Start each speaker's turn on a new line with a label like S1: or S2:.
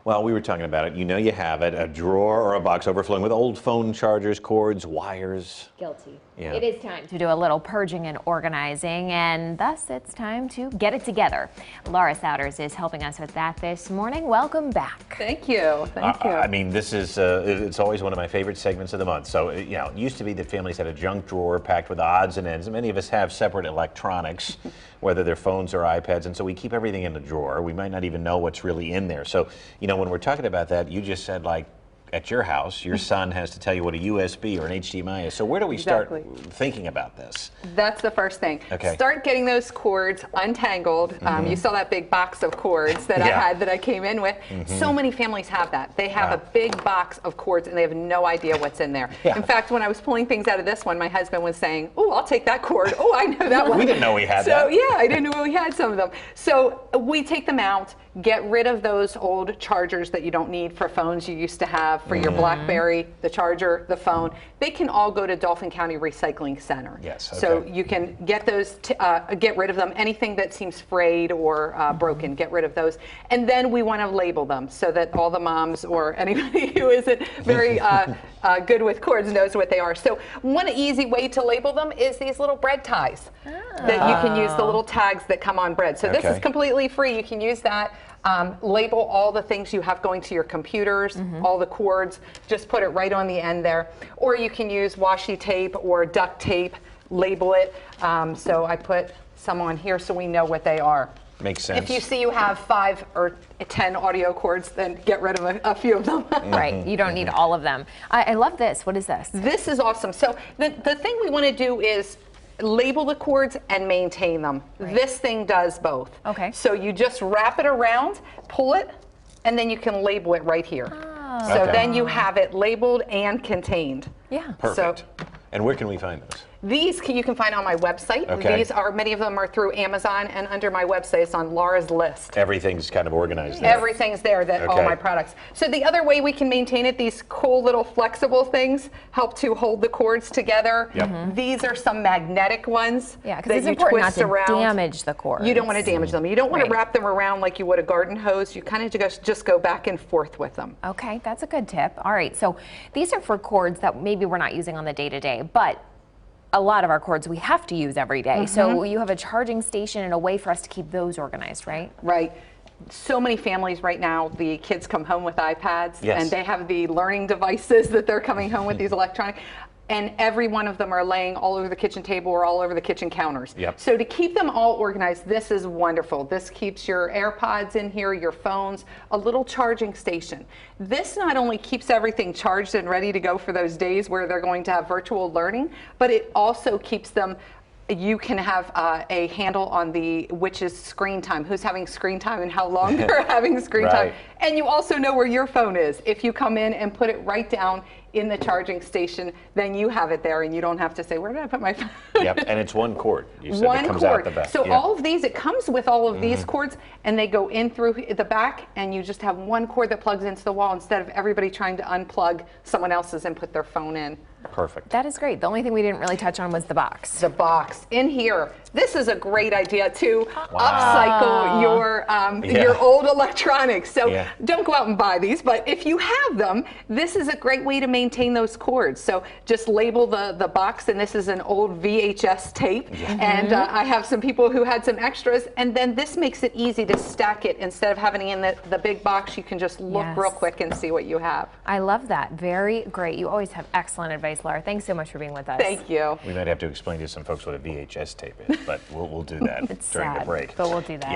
S1: Well, we were talking about it. You know you have it, a drawer or a box overflowing with old phone chargers, cords, wires.
S2: Guilty.
S1: Yeah.
S2: It is time to do a little purging and organizing, and thus it's time to get it together. Laura Souders is helping us with that this morning. Welcome back.
S3: Thank you. Thank you.
S1: I mean, this is, it's always one of my favorite segments of the month. So, you know, it used to be that families had a junk drawer packed with odds and ends. Many of us have separate electronics, whether they're phones or iPads, and so we keep everything in the drawer. We might not even know what's really in there. So, you know, when we're talking about that, you just said, like, at your house, your son has to tell you what a USB or an HDMI is. So where do we start thinking about this?
S3: That's the first thing.
S1: Okay.
S3: Start getting those cords untangled. You saw that big box of cords that I had that I came in with. So many families have that. They have a big box of cords and they have no idea what's in there. In fact, when I was pulling things out of this one, my husband was saying, "Oh, I'll take that cord. Oh, I know that one."
S1: We didn't know we had that.
S3: So yeah, I didn't know we had some of them. So we take them out, get rid of those old chargers that you don't need for phones you used to have for your BlackBerry, the charger, the phone. They can all go to Dauphin County Recycling Center.
S1: Yes. Okay.
S3: So you can get those, get rid of them. Anything that seems frayed or broken, get rid of those. And then we want to label them so that all the moms or anybody who isn't very good with cords knows what they are. So one easy way to label them is these little bread ties that you can use, the little tags that come on bread. So this is completely free. You can use that. Label all the things you have going to your computers, all the cords, just put it right on the end there. Or you can use washi tape or duct tape, label it. So I put some on here so we know what they are.
S1: Makes sense.
S3: If you see you have 5 or 10 audio cords, then get rid of a few of them.
S2: Right, you don't need all of them. I love this. What is this?
S3: This is awesome. So the thing we want to do is label the cords and maintain them. This thing does both.
S2: Okay.
S3: So you just wrap it around, pull it, and then you can label it right here.
S2: Oh.
S3: So then you have it labeled and contained.
S2: Yeah.
S1: Perfect.
S3: So
S1: and where can we find those?
S3: these you can find on my website.
S1: Okay.
S3: These are, many of them are through Amazon, and under my website it's on Laura's List.
S1: Everything's kind of organized there.
S3: Everything's there, that all my products. So the other way we can maintain it, these cool little flexible things help to hold the cords together. These are some magnetic ones
S2: Yeah, because
S3: that
S2: it's
S3: you
S2: important
S3: twist
S2: not to
S3: around.
S2: damage the cords.
S3: You don't want to damage them. You don't want to
S2: Right.
S3: wrap them around like you would a garden hose. You kind of just go back and forth with them.
S2: Okay, that's a good tip. All right, so these are for cords that maybe we're not using on the day-to-day, but a lot of our cords we have to use every day. So you have a charging station and a way for us to keep those organized, right?
S3: Right. So many families right now, the kids come home with iPads and they have the learning devices that they're coming home with, these electronic, and every one of them are laying all over the kitchen table or all over the kitchen counters. So to keep them all organized, this is wonderful. This keeps your AirPods in here, your phones, a little charging station. This not only keeps everything charged and ready to go for those days where they're going to have virtual learning, but it also keeps them, you can have a handle on which is screen time, who's having screen time and how long they're having screen time. And you also know where your phone is. If you come in and put it right down in the charging station, then you have it there and you don't have to say, where did I put my phone?
S1: And it's one cord. You said
S3: One
S1: it comes
S3: cord.
S1: out the back.
S3: So all of these, it comes with all of these cords, and they go in through the back, and you just have one cord that plugs into the wall instead of everybody trying to unplug someone else's and put their phone in.
S1: Perfect.
S2: That is great. The only thing we didn't really touch on was the box.
S3: The box in here. This is a great idea to upcycle your old electronics. So don't go out and buy these, but if you have them, this is a great way to maintain those cords. So just label the box, and this is an old VHS tape, and I have some people who had some extras, and then this makes it easy to stack it. Instead of having it in the big box, you can just look real quick and see what you have.
S2: I love that. Very great. You always have excellent advice, Laura. Thanks so much for being with us.
S3: Thank you.
S1: We might have to explain to some folks what a VHS tape is, but we'll do that
S2: It's
S1: during
S2: sad,
S1: the break.
S2: but we'll do that.